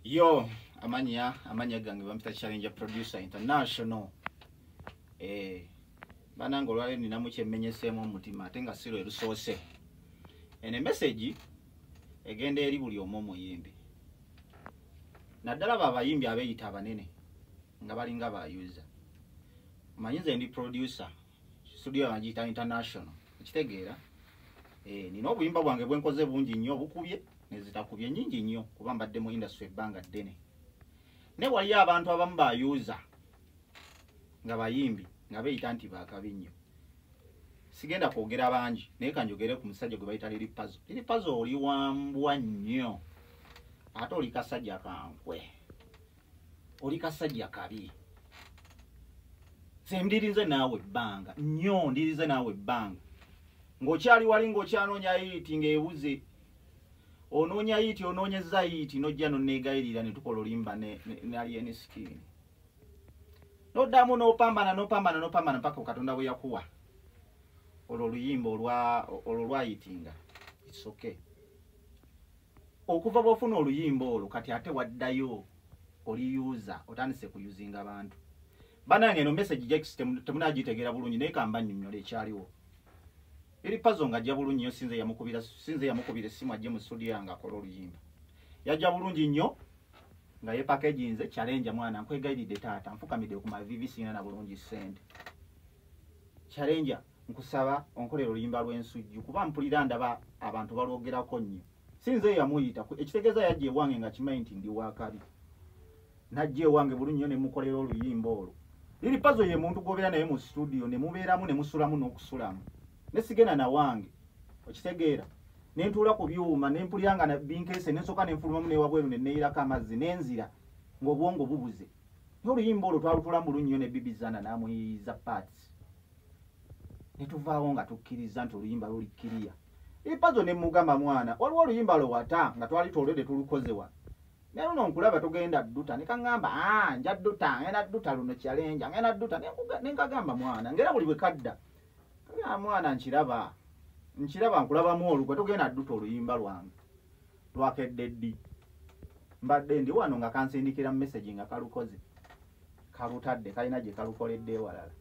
Yo, amanya gange bampita Challenge Producer International. Banango lwale nina mukyemmenyesemu omutima ate nga siro erusoose. Ene message egenda eri buli omu omuyimbi. Naddala babayimbi abeeyita abanene nga balinga bayuza. Manyinze ndi producer studio yangiyita International. Ekitegeera nina obuyimba bwange bwenkoze bungi nnyo bukubye nezitakubye nyingi nnyo kuba mbadde mu industry ebbanga ddene. Ne wali abantu abamu bayuza nga bayimbi nga beeyita nti bakabi nnyo. Sigenda kwogera bangi naye kanjogere ku musajja gwe bayita Lili Puzzle. Lili Puzzle oli wambwa nnyo ate oli kasajja kankwe, oli kasajja kabi. Sembirize naawe ebbanga nnyo, ndirize naawe ebbanga ng'okyali wali ng'okyanoonya yiti ng'ebuze onoonya yiti onoonyeza yiti nojja nonneegayirira ne tukola olimba ne alien skin. Noddamu n'opambana mpaka Katonda bwe yakuwa olwo oluyimba olwo lwayitinga. It's okay. Okuva bw'ofuna oluyimba olwo kati ate waddayo oliyuza otandise kuyuzinga abantu. Banange eno message Jex temunagitegeera bulungi naye kamba nnyonnyola ekyaliwo. Lili Puzzle ng'ajja bulungi nnyo sinze yamukubira essimu ajje mu studio yange akola oluyimba. Yajja bulungi nnyo nga ye packaginze Challenge mwana nkwegayiridde taata nfukamidde ku mavivi sina na bulungi ssente. Challenge nkusaba onkolera oluyimba lw'ensujju kuba mpulira ndaba abantu balwogerako nnyo. Sinze yamuyita ekitegeeza yajja ewange nga kimanyi nti ndi wakabi. Najja ewange bulungi nnyo ne mukolera oluyimba olwo. Lili Puzzle ye muntu gobeera naye mu studio ne mubeeramu ne musulamu n'okusulamu. Nesigena na wange okitegeera nentuula ku byuma nempulira nga binkeese nensoka nenfulumamu newabweru neneeyirako amazzi nenzira ng'obwongo bubuze. Oluyimba olwo twalutula mu lunnyo ne bibizana n'amuyiiza parts ne tuvaawo nga tukkiriza nti oluyimba lulikkiriya. Lili Puzzle ne mugamba mwana waliwo oluyimba lwe wata nga twali twolede tulukozewa naye luno nkulaba togenda dduta ne kaŋŋamba nja dduta ngenda dduta luno Challenge ngenda dduta nenkagamba mwana ngera buli bwe kadda mwana nkiraba nkulabamu olukwe togenda dduta oluyimba lwange lwakedde ddi mbadde ndi wano nga kansindikira message nga kalukoze kalutadde kalina gye kalukoledde ewalala.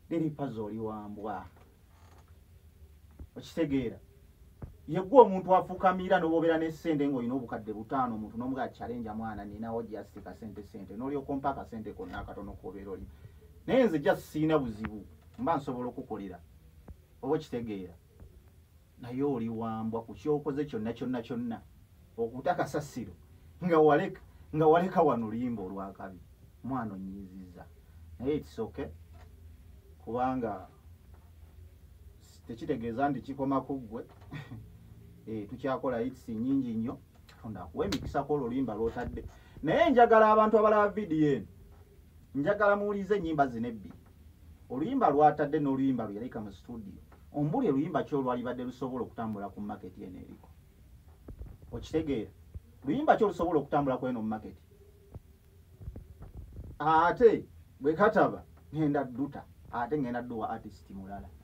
Lili Puzzle oli wambwa okitegeera yeggwa omuntu afukamira n'obobeera n'essente ng'olina obukadde butaano omuntu n'omugaa Challenge mwana ninawo just kasente n'olyoka ompa akasente konna akatono k'obeera oli naye nze just siina buzibu mba nsobola okukolera oba kitegeera naye oli wambwa ku kyokoze kyonna okutaka sasiro nga waleka wano oluyimba olwakabi mwana onyiiziza naye ekisoke kubanga tekitegeeza nti kikoma ku ggwe tukyakola hits nyingi nnyo Katonda akuwa emikisa kola oluyimba lwotadde naye njagala abantu abalaba vidiyo eno njagala muwulize ennyimba zino ebbiri. Oluyimba lwatadde n'oluyimba lwe yalayika mu studio ombuli oluyimba kyo lwalibadde lusobola okutambula ku market eno eriko okitegeera luyimba kyo lusobola okutambula ku eno mu market ate bwe kataba ngenda dduta ate ngenda dduwa artist mulala.